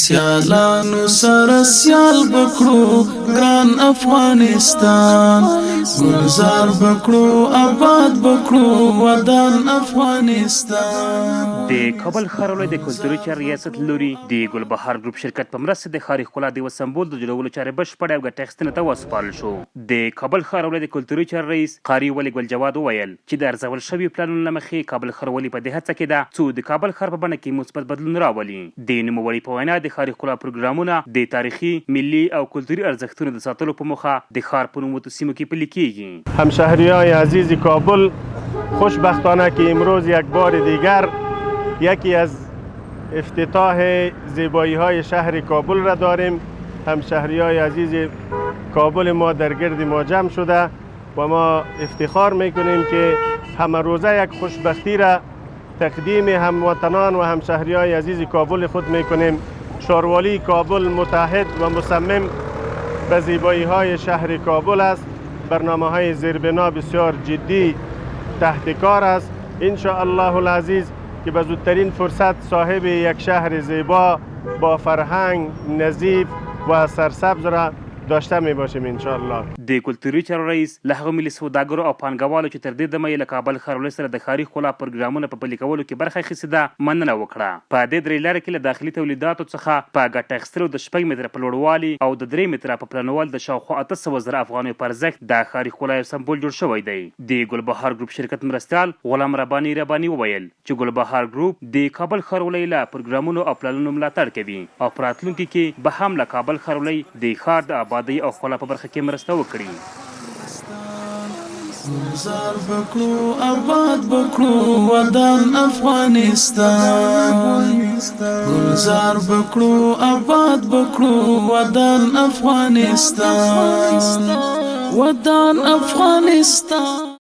سیالانو سره سیال بکړو ګران افغانستان گلزار بکړو آباد بکړو ودان افغانستان. د کابل ښاروالۍ د کلتوري چارو ریاست لوري د ګلبهار ګروپ شرکت په مرسته د ښاري ښکلا د یوه سمبول د جوړولو چارې بشپړې او ګټه اخیستنې ته وسپارل شو. د کابل ښاروالۍ د کلتوري چارو رئیس قاري ولي ګل جواد وویل چې د ارزول شوي پلانونو له مخې کابل ښاروالي په دې هڅه کې ده څو د کابل ښار په بڼه کې مثبت بدلون راولي. د نوموړي په وینا د ښاري ښکلا پروګرامونه د تاریخي، ملي او کلتوري ارزښتونو د ساتلو په موخه د ښار په نوموتو سیمو کې پلي کیږي. همشهریای عزیز کابل، خوشبختانه که امروز یک بار دیگر یکی از افتتاح زیبایی های شهر کابل را داریم. همشهریای عزیز کابل ما در گرد ما جمع شده و ما افتخار میکنیم که همه روزه یک خوشبختی را تقدیم هموطنان و همشهریای عزیز کابل خود میکنیم. شاروالی کابل متحد و مصمم به زیبایی های شهر کابل است. برنامه های زیربنا بسیار جدی تحت کار است. ان شاء الله العزیز که به زودترین فرصت صاحب یک شهر زیبا با فرهنگ نظیف و سرسبز را داشته می باشیم ان شاء الله. د کلتوري چارو رئیس له هغو ملي سوداګرو او پانګوالو چې تر دې دمه یې له کابل ښاروالۍ سره د ښاري ښکلا پروګرامونو په پلي کولو کې برخه اخیستې ده مننه وکړه. په دې درې لارې کې له داخلي تولیداتو څخه په ګټه اخیستلو د 6 متره په لوړوالي او د 3 متره په پلانوالي د شاوخوا 800 زره افغانیو په ارزښت د ښاري ښکلا یو سمبول جوړ شوی دی. د ګلبهار ګروپ شرکت مرستیال غلام رباني وویل چې ګلبهار ګروپ د کابل ښاروالۍ له پروګرامونو او پلانونو ملاتړ کوي او په راتلونکي کې به هم له کابل ښاروالۍ د ښار د آبادۍ او ښکلا په برخه کې مرسته وکړي. گلزار بکړو آباد بکړو ودان افغانستان گلزار بکړو آباد بکړو ودان افغانستان